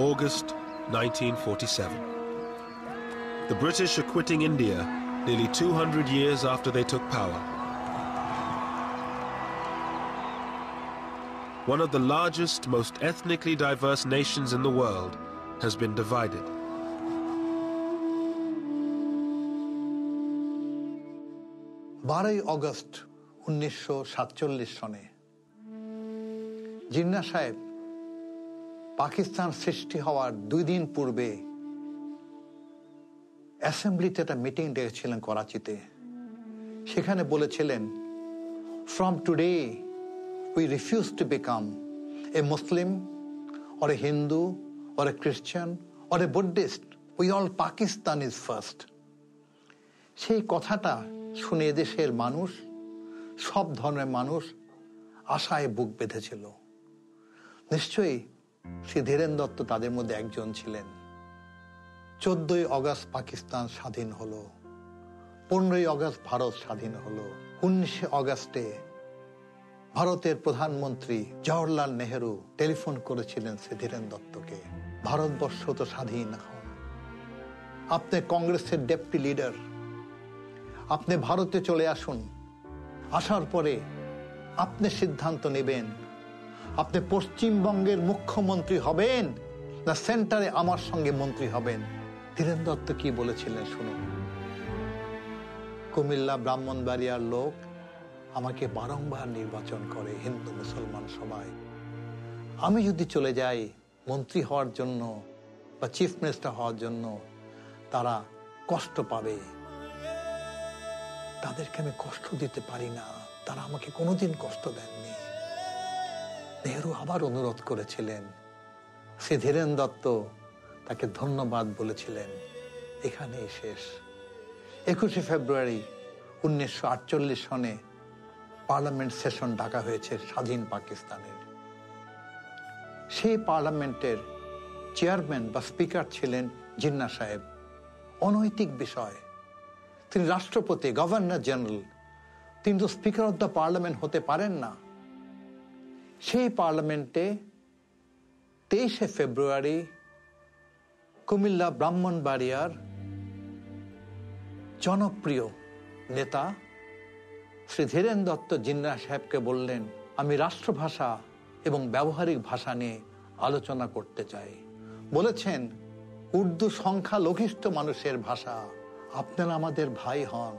August 1947. The British are quitting India nearly 200 years after they took power. One of the largest, most ethnically diverse nations in the world has been divided. August 1947 সনে জিন্নাহ সাহেব পাকিস্তান সৃষ্টি হওয়ার 2 দিন পূর্বে অ্যাসেম্বলিতে একটা meeting ডেকেছিলেন করাচিতে। সেখানে বলেছিলেন, from today we refuse to become a Muslim or a Hindu or a Christian or a Buddhist. We all Pakistanis first. সেই কথাটা শুনে দেশের মানুষ, সব ধর্মের মানুষ আশায় বুক বেঁধেছিল। নিশ্চয়ই শ্রী ধীরেন দত্ত তাদের মধ্যে একজন ছিলেন। 14 আগস্ট পাকিস্তান স্বাধীন হলো, 15 আগস্ট ভারত স্বাধীন হলো। 19 আগস্টে ভারতের প্রধানমন্ত্রী জওহরলাল নেহেরু টেলিফোন করেছিলেন শ্রী ধীরেন দত্তকে, ভারতবর্ষ তো স্বাধীন এখন, আপনি কংগ্রেসের ডেপুটি লিডার, আপনি ভারতে চলে আসুন, আসার পরে আপনি সিদ্ধান্ত নেবেন আপনি পশ্চিমবঙ্গের মুখ্যমন্ত্রী হবেন না সেন্টারে আমার সঙ্গে মন্ত্রী হবেন। ধীরেন দত্ত কি বলেছিলেন শুনুন। কুমিল্লা ব্রাহ্মণবাড়িয়ার লোক আমাকে বারংবার নির্বাচন করে, হিন্দু মুসলমান সবাই। আমি যদি চলে যাই মন্ত্রী হওয়ার জন্য বা চিফ মিনিস্টার হওয়ার জন্য, তারা কষ্ট পাবে, তাদেরকে আমি কষ্ট দিতে পারি না, তারা আমাকে কোনোদিন কষ্ট দেননি। নেহেরু আবার অনুরোধ করেছিলেন, শ্রী ধীরেন দত্ত তাকে ধন্যবাদ বলেছিলেন। এখানেই শেষ। 21 ফেব্রুয়ারি 1948 সনে পার্লামেন্ট সেশন ডাকা হয়েছে স্বাধীন পাকিস্তানের। সেই পার্লামেন্টের চেয়ারম্যান বা স্পিকার ছিলেন জিন্নাহ সাহেব। অনৈতিক বিষয়, তিনি রাষ্ট্রপতি, গভর্নর জেনারেল, তিনি তো স্পিকার অব দ্য পার্লামেন্ট হতে পারেন না। সেই পার্লামেন্টে 23 ফেব্রুয়ারি কুমিল্লা ব্রাহ্মণবাড়িয়ার জনপ্রিয় নেতা শ্রী ধীরেন দত্ত জিন্নাহ সাহেবকে বললেন, আমি রাষ্ট্রভাষা এবং ব্যবহারিক ভাষা নিয়ে আলোচনা করতে চাই। বলেছেন, উর্দু সংখ্যালঘিষ্ঠ মানুষের ভাষা, আপনারা আমাদের ভাই হন,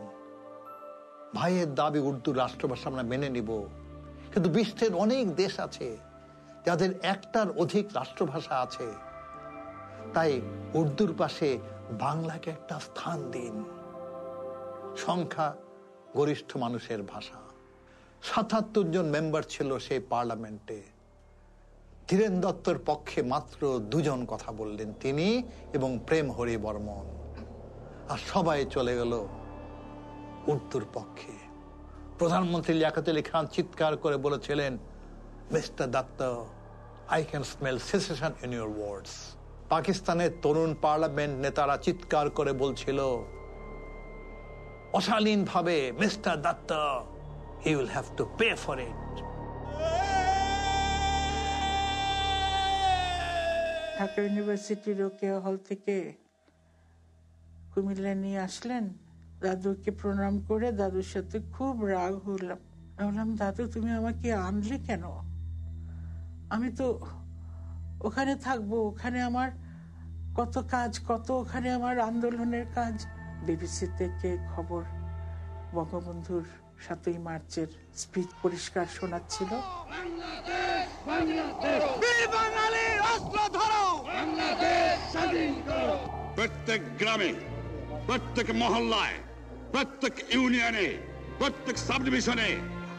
ভাইয়ের দাবি উর্দু রাষ্ট্রভাষা আমরা মেনে নিব, কিন্তু বিশ্বের অনেক দেশ আছে যাদের একটার অধিক রাষ্ট্রভাষা আছে, তাই উর্দুর পাশে বাংলাকে একটা স্থান দিন, সংখ্যা গরিষ্ঠ মানুষের ভাষা। 77 জন মেম্বার ছিল সেই পার্লামেন্টে। ধীরেন দত্তর পক্ষে মাত্র 2 জন কথা বললেন, তিনি এবং প্রেম হরি বর্মন, আর সবাই চলে গেল উর্দুর পক্ষে। প্রধানমন্ত্রী লিয়াকত আলী খান চিৎকার করে বলেছিলেন, mister Dutta, I can smell cessation in your words. পাকিস্তানের তরুণ পার্লামেন্ট নেতারা চিৎকার করে বলছিল অশালীন ভাবে, mister Dutta, he will have to pay for it. Dhaka ইউনিভার্সিটির রোকেয়া হল থেকে কুমিল্লা নিয়ে আসলেন। দাদুকে প্রণাম করে দাদুর সাথে খুব রাগ হলাম। বললাম, দাদু তুমি আমাকে আনলে কেন? আমি তো ওখানে থাকবো, ওখানে আমার কত কাজ, ওখানে আমার আন্দোলনের কাজ। বিবিসি থেকে খবর, বঙ্গবন্ধুর 7ই মার্চের স্পিচ পরিষ্কার শোনাচ্ছিল। প্রত্যেক গ্রামে, প্রত্যেক মহল্লায়, প্রত্যেক ইউনিয়নে, প্রত্যেক সাব ডিভিশনে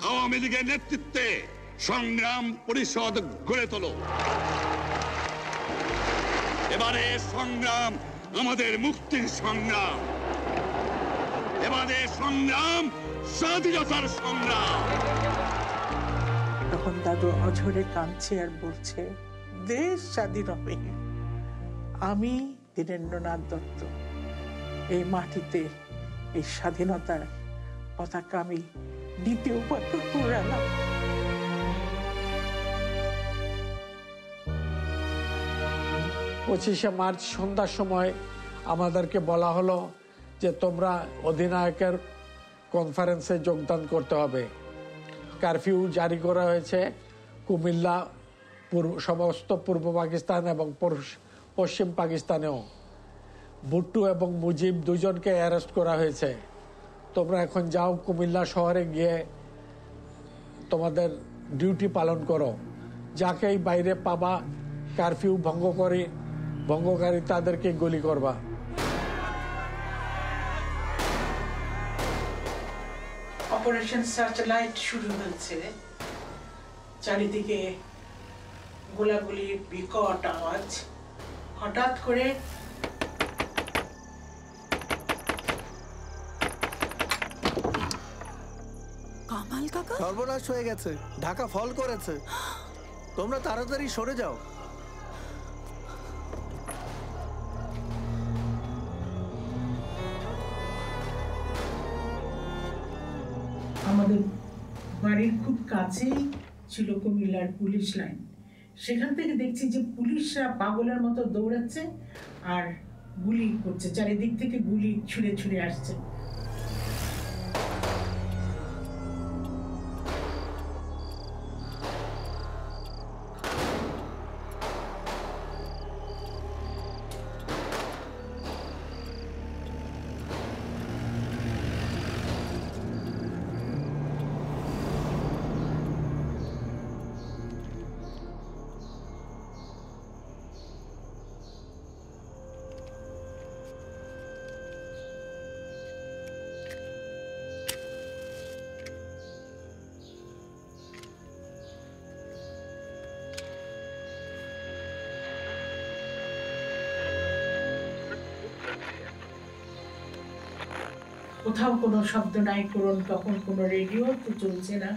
আওয়ামী লীগের নেতৃত্বে সংগ্রাম পরিষদ গড়ে তোলো। এবারে সংগ্রাম আমাদের মুক্তির সংগ্রাম, এবারে সংগ্রাম স্বাধীনতার সংগ্রাম। তখন দাদু অঝরে কাঁদছে আর বলছে, দেশ স্বাধীন হবে। আমি ধীরেন্দ্রনাথ দত্ত এই মাটিতে এই স্বাধীনতার পতাকা আমি দ্বিতীয়বার উড়ালাম। 25শে মার্চ সন্ধ্যার সময় আমাদেরকে বলা হলো যে তোমরা অধিনায়কের কনফারেন্সে যোগদান করতে হবে। কারফিউ জারি করা হয়েছে কুমিল্লা, সমস্ত পূর্ব পাকিস্তান এবং পশ্চিম পাকিস্তানেও। ভুট্টু এবং মুজিব দুজনকে অ্যারেস্ট করা হয়েছে। তোমরা এখন যাও কুমিল্লা শহরে গিয়ে তোমাদের ডিউটি পালন করো। যাকেই বাইরে পাবা কারফিউ ভঙ্গকারী তাদেরকে গুলি করবা। অপারেশন সার্চলাইট শুরু হয়েছে। চারিদিকে গোলাগুলির বিকট আওয়াজ। হঠাৎ করে কামাল কাকা সর্বনাশ হয়ে গেছে, ঢাকা ফল করেছে। তোমরা তাড়াতাড়ি সরে যাও। আমাদের বাড়ির খুব কাছেই ছিল কুমিল্লার পুলিশ লাইন। সেখান থেকে দেখছি যে পুলিশরা পাগলের মতো দৌড়াচ্ছে আর গুলি করছে, চারিদিক থেকে গুলি ছুঁড়ে ছুঁড়ে আসছে। কোথাও কোনো শব্দ নাই, তখন কোনো রেডিও তো চলছে না।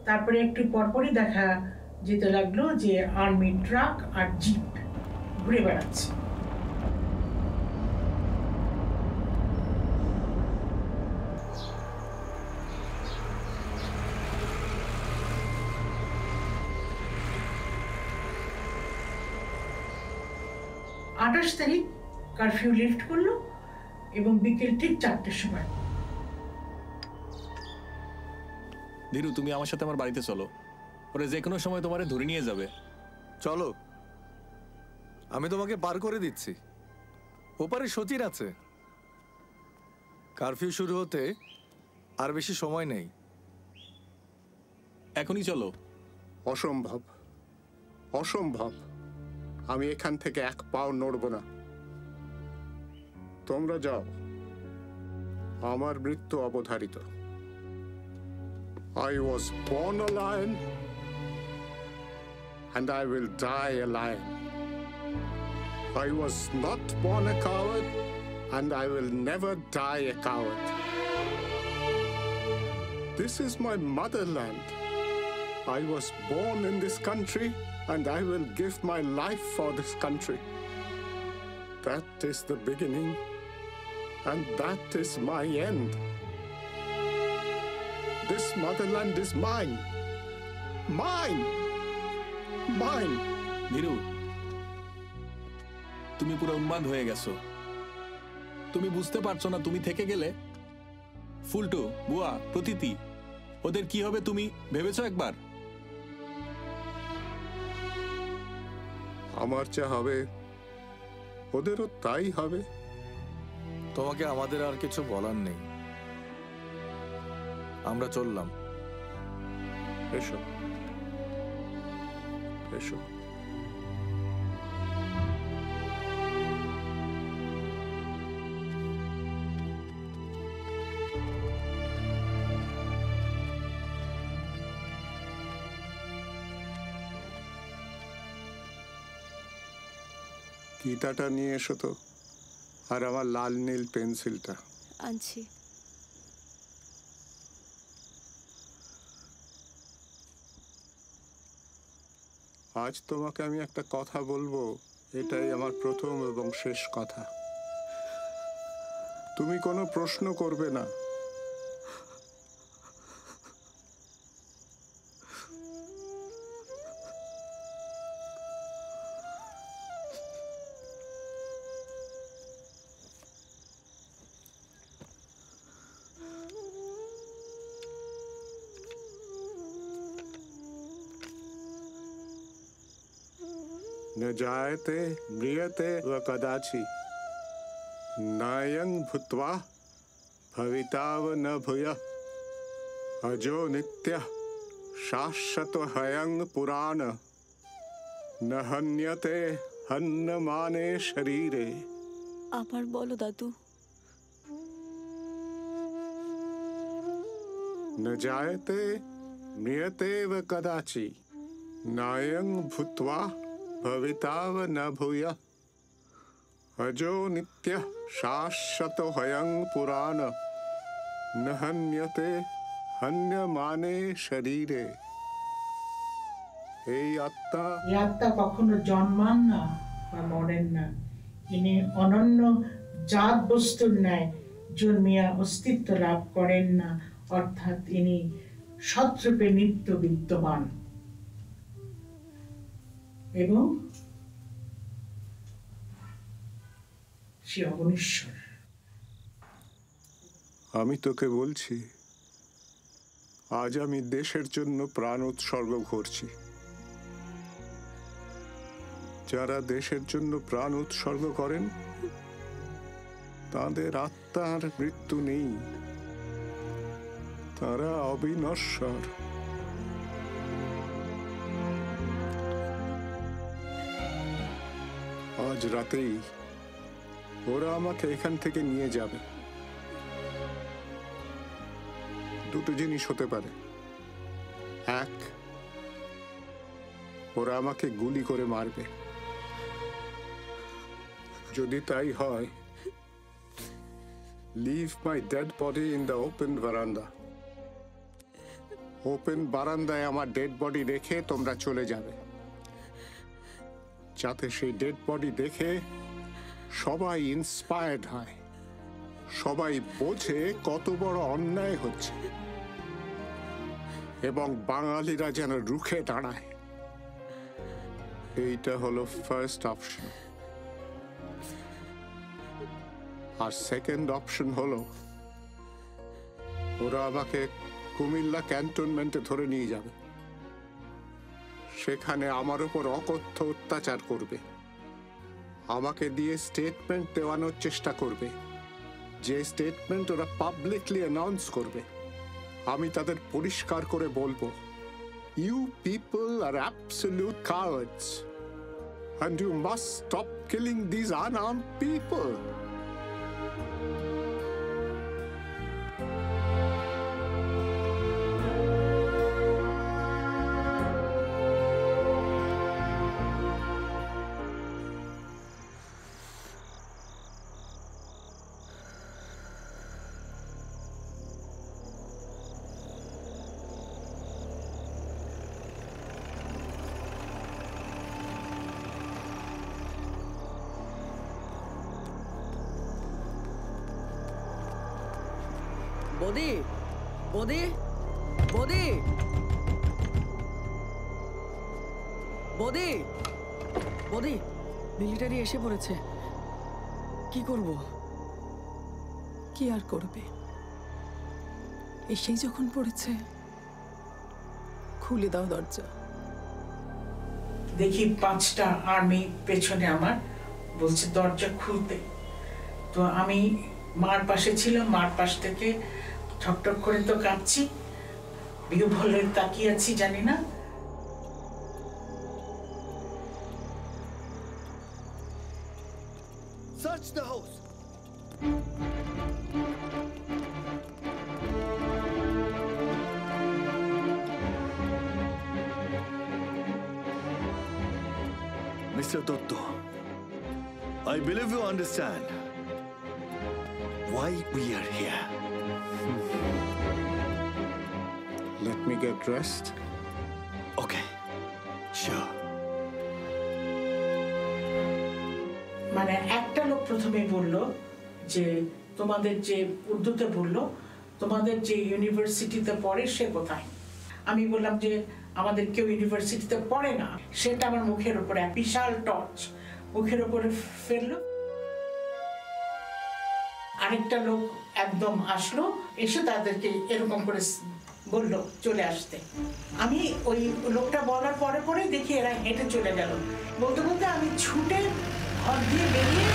তারপরে একটু পরপরই দেখা যেতে লাগলো যে আর্মি ট্রাক আর জিপ ঘুরে বেড়াচ্ছে। আঠাশ তারিখ কারফিউ লিফট করলো এবং বিকেল ঠিক 4টের সময়। ধীরু, তুমি আমার সাথে আমার বাড়িতে চলো। ওরা যে কোনো সময় তোমারে ধরে নিয়ে যাবে। চলো, আমি তোমাকে পার করে দিচ্ছি। ওপারে সচিন আছে। কারফিউ শুরু হতে আর বেশি সময় নেই। এখনই চলো। অসম্ভব, অসম্ভব। আমি এখান থেকে এক পাও নড়ব না। তোমরা যাও, আমার মৃত্যু অবধারিত। I was born a lion and I will die a lion. I was not born a coward and I will never die a coward. This is my motherland. I was born in this country and I will give my life for this country. That is the beginning and that is my end. This motherland is mine. Mine. Mine. Dhiru, তুমি পুরো উন্মাদ হয়ে গেছো। তুমি বুঝতে পারছো না তুমি থেকে গেলে ফুলটু, বুয়া, প্রতীতি ওদের কি হবে তুমি ভেবেছো একবার? আমার যা হবে ওদেরও তাই হবে। তোমাকে আমাদের আর কিছু বলার নেই। আমরা চললাম। এসো, এসো। গীতাটা নিয়ে এসো তো, আর আমার লাল নীল পেন্সিলটা। আনছি। আজ তোমাকে আমি একটা কথা বলবো, এটাই আমার প্রথম এবং শেষ কথা। তুমি কোনো প্রশ্ন করবে না। न जायते म्रियते व कदाचि नायं भूत्वा भविताव न भूयः अजो नित्यः शाश्वतोऽयं पुराण न हन्यते हन्यमाने शरीरे। আবার বলো দাদু। न जायते म्रियते व कदाचि नायं भूत्वा भविताव न भूयः अजो नित्यः शाश्वतोऽयं पुराण न हन्यते हन्यमाने शरीरे। এই আত্মা এই আত্মা কখনো জন্মান না বা মরেন না। ইনি অনন্য জাত বস্তুর ন্যায় জন্মিয়া অস্তিত্ব লাভ করেন না, অর্থাৎ ইনি সৎরূপে নিত্য বিদ্যমান এবং সে অগণীশ্বর। আমি তোকে বলছি, আজ আমি দেশের জন্য প্রাণ উৎসর্গ করছি। যারা দেশের জন্য প্রাণ উৎসর্গ করেন তাদের আত্মার মৃত্যু নেই, তারা অবিনশ্বর। আজ রাতেই ওরা আমাকে এখান থেকে নিয়ে যাবে। দুটো জিনিস হতে পারে, এক, ওরা আমাকে গুলি করে মারবে। যদি তাই হয়, leave my dead body in the open veranda. Open বারান্দায় আমার ডেড বডি রেখে তোমরা চলে যাবে, যাতে সেই ডেড বডি দেখে সবাই ইন্সপায়ার্ড হয়, সবাই বোঝে কত বড় অন্যায় হচ্ছে এবং বাঙালিরা যেন রুখে দাঁড়ায়। এইটা হলো ফার্স্ট অপশন। আর সেকেন্ড অপশন হলো ওরা আমাকে কুমিল্লা ক্যান্টনমেন্টে ধরে নিয়ে যাবে, সেখানে আমার উপর অকথ্য অত্যাচার করবে, আমাকে দিয়ে স্টেটমেন্ট দেওয়ানোর চেষ্টা করবে, যে স্টেটমেন্ট ওরা পাবলিকলি অ্যানাউন্স করবে। আমি তাদের পরিষ্কার করে বলবো, you people are absolute cowards and you must stop killing these unarmed people. বদি, বদি, বদি, বদি, বদি, মিলিটারি এসে পড়েছে। কি করব? কি আর করবে, এসেই যখন পড়েছে খুলে দাও দরজা। দেখি 5টা আর্মি পেছনে আমার বলছে দরজা খুলতে। তো আমি মার পাশে ছিলাম, মার পাশ থেকে ঠকঠক করে তো কাঁপছি, বিহ্বলে তাকিয়ে আছি, জানি না। Search the house. Mr. Dotto, I believe you understand why we are here. Let me get dressed. Okay, sure. মানে একটা লোক প্রথমে বলল যে তোমাদের যে উর্দুতে বললো তোমাদের যে ইউনিভার্সিটিতে পড়ে সে কোথায়? আমি বললাম যে আমাদের কেউ ইউনিভার্সিটিতে পড়ে না। সেটা আমার মুখের উপরে বিশাল টর্চ মুখের উপরে ফেললো। আরেকটা লোক একদম আসলো, এসে তাদেরকে এরকম করে বললো চলে আসতে। আমি ওই লোকটা বলার পরে পরে দেখি এরা হেঁটে চলে গেল। বলতে বলতে আমি ছুটে ঘর দিয়ে বেরিয়ে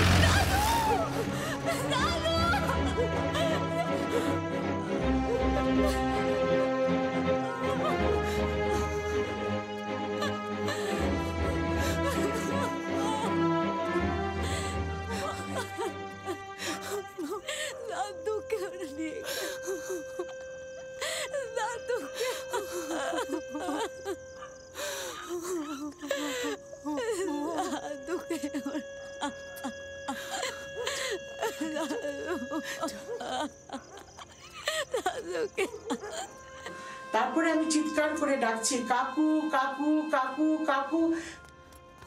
তারপরে আমি চিৎকার করে ডাকছি কাকু কাকু কাকু কাকু।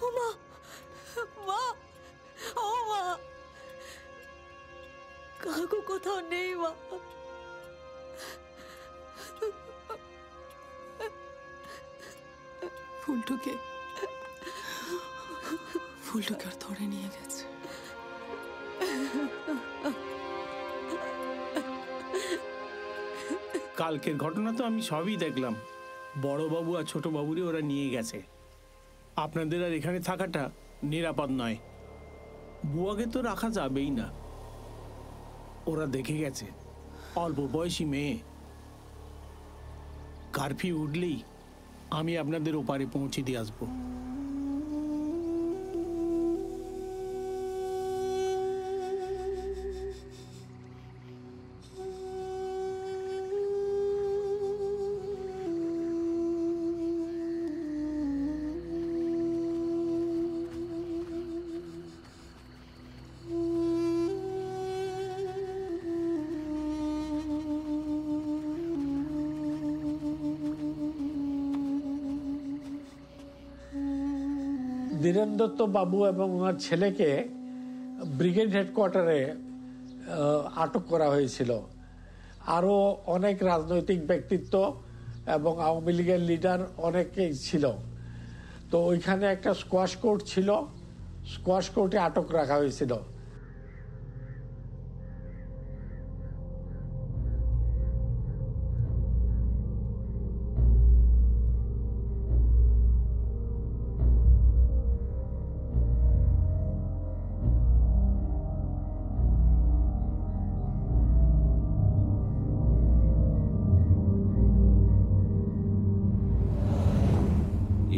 ও মা, মা, ও মা, কাকু কোথাও নেই মা। ফুলটুকে আর ধরে নিয়ে গেছে। কালকের ঘটনা তো আমি সবই দেখলাম। বড়বাবু আর ছোট বাবুরে ওরা নিয়ে গেছে। আপনাদের আর এখানে থাকাটা নিরাপদ নয়। বুয়াকে তো রাখা যাবেই না। ওরা দেখে গেছে অল্প বয়সী মেয়ে। কারফিউ উঠলেই আমি আপনাদের ওপারে পৌঁছে দিয়ে আসবো। ধীরেন দত্ত বাবু এবং ওনার ছেলেকে ব্রিগেড হেডকোয়ার্টারে আটক করা হয়েছিল। আরও অনেক রাজনৈতিক ব্যক্তিত্ব এবং আওয়ামী লীগের লিডার অনেকেই ছিল। তো ওইখানে একটা স্কোয়াশ কোর্ট ছিল, স্কোয়াশ কোর্টে আটক রাখা হয়েছিল।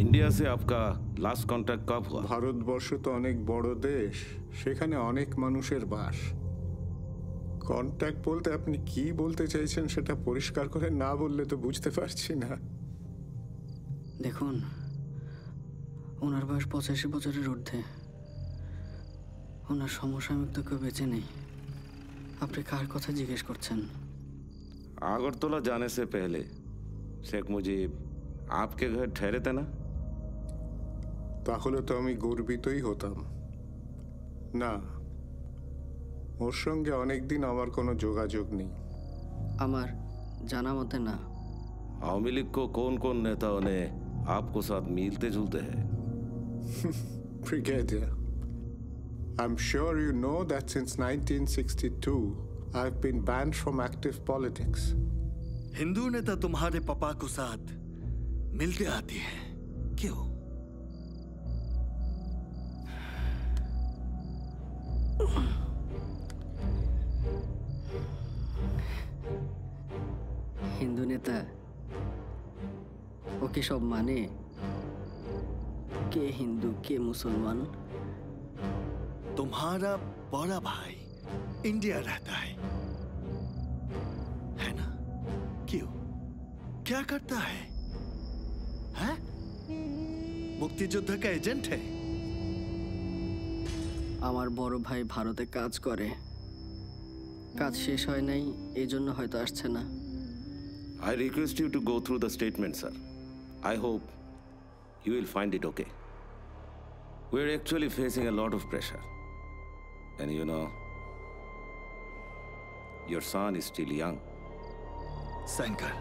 इंडिया से आपका लास्ट कॉन्टैक्ट कब हुआ? ভারতবর্ষ তো অনেক বড় দেশ, সেখানে অনেক মানুষের বাস। কন্ট্যাক্ট বলতে আপনি কি বলতে চাইছেন সেটা পরিষ্কার করে না বললে তো বুঝতে পারছি না। দেখুন, ওনার বয়স 85 বছরের ঊর্ধ্বে। ওনার সমসাময়িক তো কেউ বেঁচে নেই। আপনি কার কথা জিজ্ঞেস করছেন? आगरतला जाने से पहले शेख मुजीब आपके घर ठहरे थे ना? তাহলে তো আমি গর্বিতই হতাম। না, ওর সঙ্গে অনেকদিন আমার কোনো যোগাযোগ নেই। আমার জানা মতে না। आवामी लीग को कौन कौन नेताओं ने आपको साथ मिलते जुलते हैं? Brigadier, I'm sure you know that since 1962 I've been banned from active politics. Hindu नेता तुम्हारे पापा को साथ मिलते आती है, क्यों? হিন্দু নেতা ওকে সব মানে? কে হিন্দু কে মুসলমান? तुम्हारा बड़ा भाई इंडिया रहता है ना? क्यों? क्या करता है? हैं? मुक्तियोद्धा का एजेंट है? আমার বড় ভাই ভারতে কাজ করে। কাজ শেষ হয় নাই, এই জন্য হয়তো আসছে না। I request you to go through the statement, sir. I hope you will find it okay. We're actually facing a lot of pressure. And you know, Your son is still young. Sankar.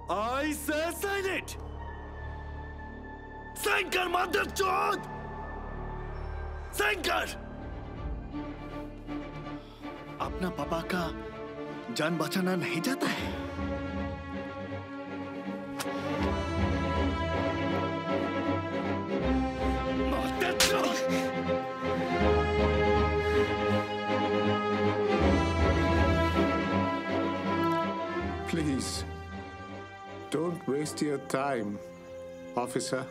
I say sign it! Sankar, mother chod! Sankar! अपना पापा का जान बचाना नहीं जाता है। Mother chod! Please, don't waste your time, officer.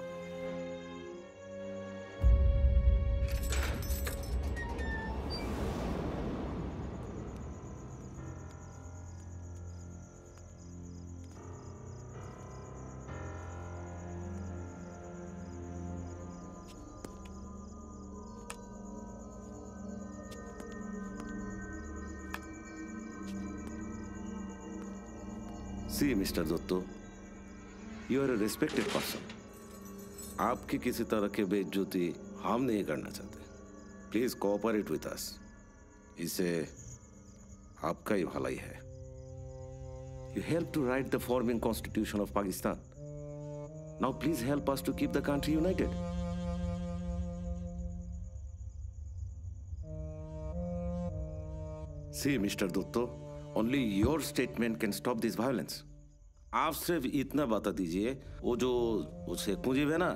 See, Mr. Dotto, you are a respected person. आपकी किसी तरह की बेइज्जती हम नहीं करना चाहते. Please cooperate with us. इससे आपका ही भलाई है. You helped to write the forming constitution of Pakistan. Now please help us to keep the country united. See, Mr. Dotto, only your statement can stop this violence. आप सिर्फ इतना बता दीजिए, वो जो शेख मुजीब है ना,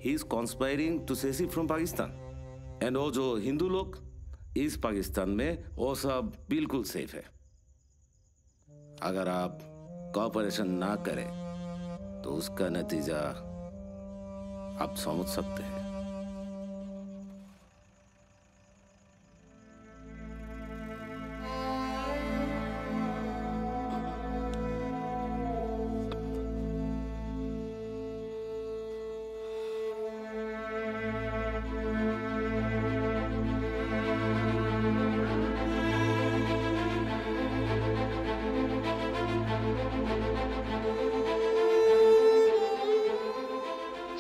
he is conspiring to secede from Pakistan. And वो जो हिंदू लोग इस पाकिस्तान में वो सब बिल्कुल सेफ है. अगर आप कोऑपरेशन ना करें, तो उसका नतीजा आप समझ सकते हैं.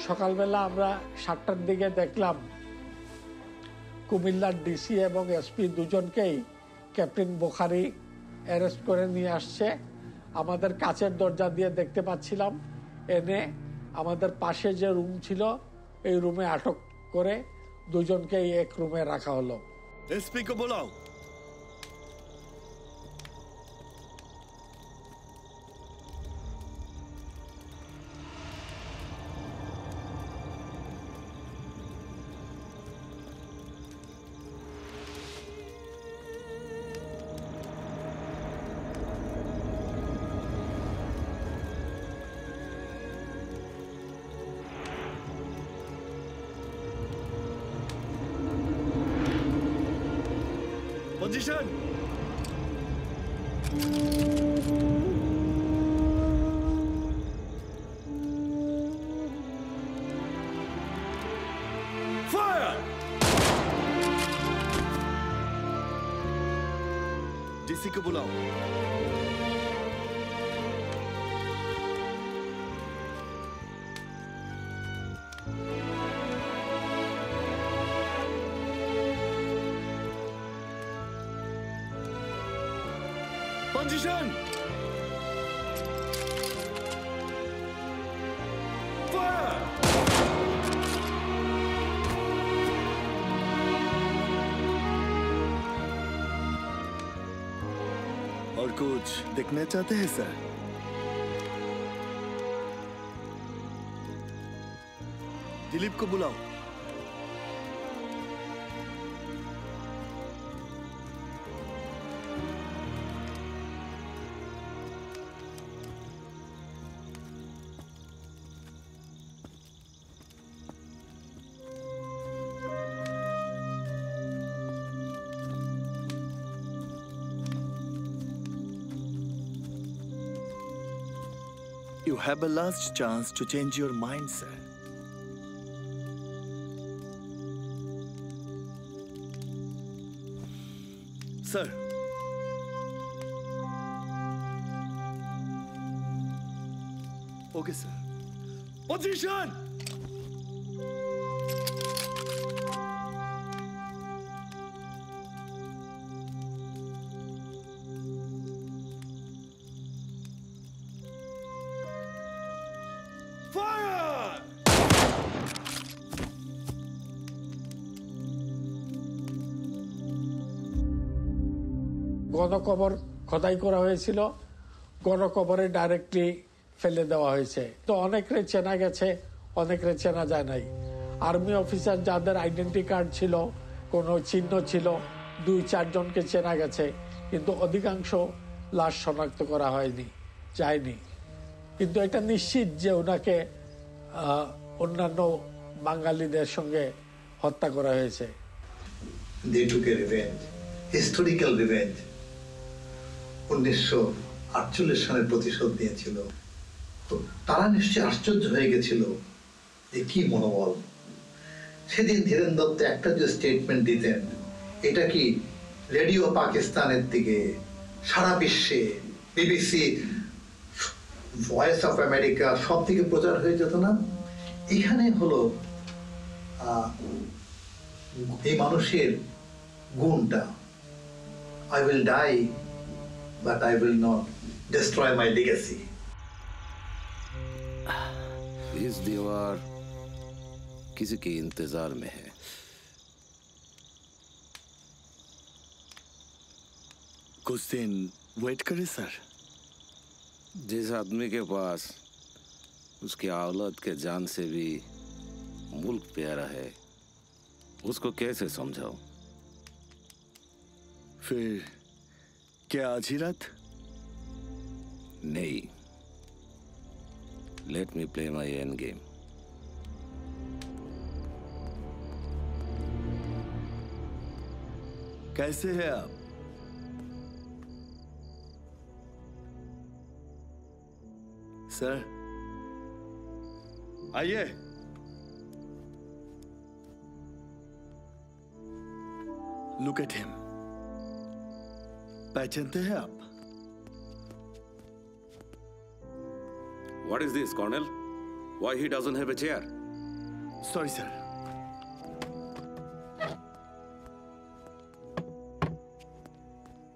সকালবেলা আমরা 7টার দিকে দেখলাম কুমিল্লার ডিসি এবং এসপি দুজনকেই ক্যাপ্টেন বুখারী অ্যারেস্ট করে নিয়ে আসছে। আমাদের কাছের দরজা দিয়ে দেখতে পাচ্ছিলাম, এনে আমাদের পাশে যে রুম ছিল এই রুমে আটক করে দুজনকেই এক রুমে রাখা হলো। এসপি কে বুলাও। Position! Fire! डीसी को बुलाओ। Position! Fire! और कुछ देखना चाहते हैं सर? दिलीप को बुलाओ। You have a last chance to change your mind, sir. Sir. Okay, sir. Position! গণকবর খোদাই করা হয়েছিল, গণকবরে ডাইরেক্টলি ফেলে দেওয়া হয়েছে। তো অনেকরে চেনা গেছে, অনেকরে চেনা যায় নাই। আর্মি অফিসার যাদের আইডেন্টি কার্ড ছিল, কোনো চিহ্ন ছিল, 2-4 জনকে চেনা গেছে, কিন্তু অধিকাংশ লাশ শনাক্ত করা হয়নি, যায়নি। কিন্তু এটা নিশ্চিত যে ওনাকে অন্যান্য বাঙালিদের সঙ্গে হত্যা করা হয়েছে। They took a revenge, historical revenge. 1948 সালের প্রতিশোধ নিয়েছিল। তো তারা নিশ্চয়ই আশ্চর্য হয়ে গেছিল যে কি মনোবল। সেদিন ধীরেন দত্ত একটা যে স্টেটমেন্ট দিতেন, এটা কি রেডিও পাকিস্তানের দিকে সারা বিশ্বে, বিবিসি, ভয়েস অফ আমেরিকা সব দিকে প্রচার হয়ে যেত না? এখানে হলো এই মানুষের গুণটা, I will die but I will not destroy my legacy. इस दीवार किसी के इंतजार में है। कुछ दिन वेट करें सर। जिस आदमी के पास उसकी औलाद के जान से भी मुल्क प्यारा है, उसको कैसे समझाओ? फिर क्या आज ही रात? नहीं, let me play my end game. कैसे हैं आप? सर आइए। Look at him. पहचानते हैं आप? What is this, Colonel? Why he doesn't have a chair? Sorry, sir.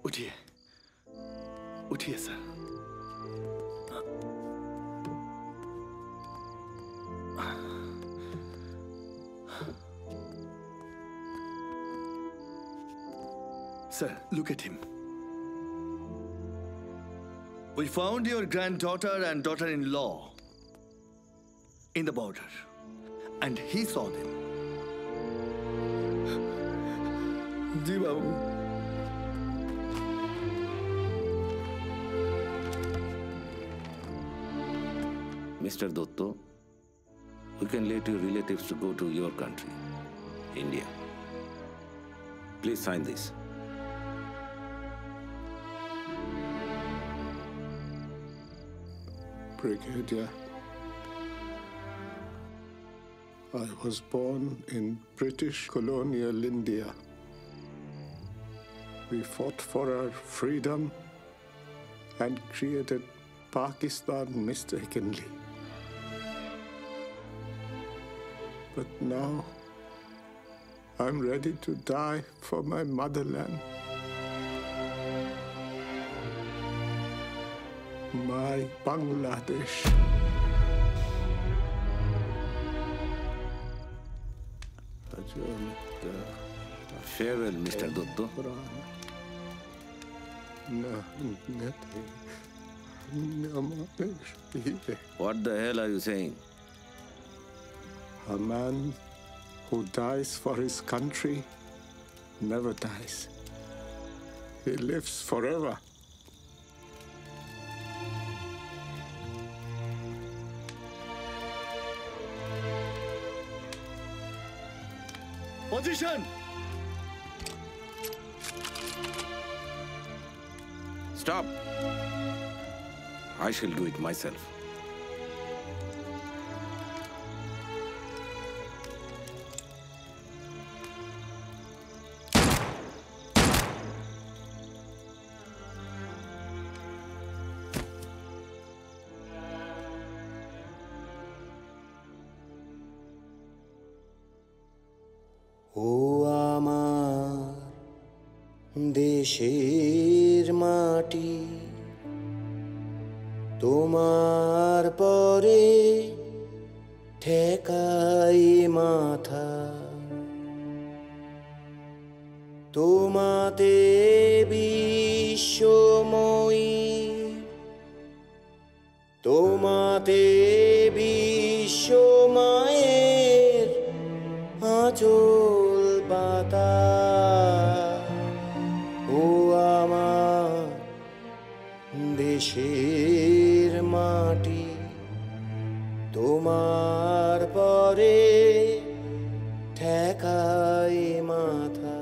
उठिए, उठिए sir. Sir, look at him. We found your granddaughter and daughter-in-law in the border, and he saw them. Ji Babu. Mr. Dotto, we can let your relatives to go to your country, India. Please sign this. Brigadier, I was born in British colonial India. We fought for our freedom and created Pakistan mistakenly. But now, I'm ready to die for my motherland. My Bangladesh. Farewell, Mr. Dotto. What the hell are you saying? A man who dies for his country never dies. He lives forever. Position! Stop! I shall do it myself. ও আমার দেশের মাটি, তোমার পরে ঠেকাই মাথা, তোমাতে বিশ্বময়ী, তোমাতে বিশ্বমায়ের আঁচল পাতা। ও আমার দেশের মাটি, তোমার পরে ঠেকাই মাথা।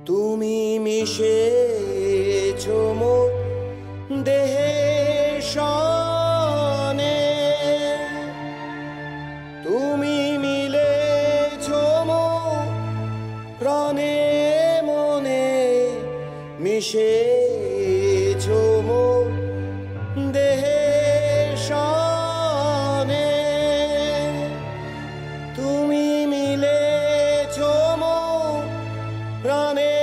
তুমি মিশেছ মোর দেহের সনে, তুমি মিলেছ মোর প্রাণে মনে, মিশেছ মোর দেহের সনে, তুমি মিলেছ মোর প্রাণে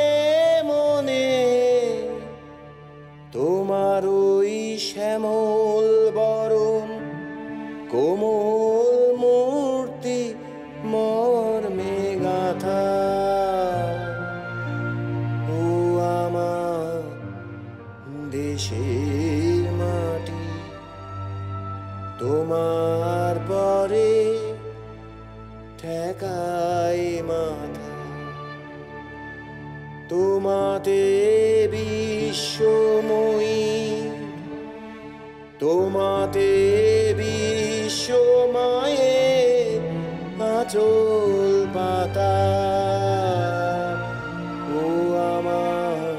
মনে। তোমার ওই শ্যামল বরণ কোমল মূর্তি মর্মে গাথা। ও আমার দেশের মাটি, তোমার পরে ঠেকাই মাথা। তোমাতে বিশ্বময়ী, তোমাতে বিশ্বমায়ের আঁচল পাতা। ও আমার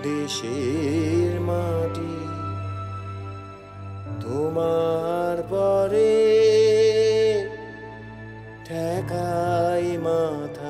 দেশের মাটি, তোমার পরে ঠেকাই মাথা।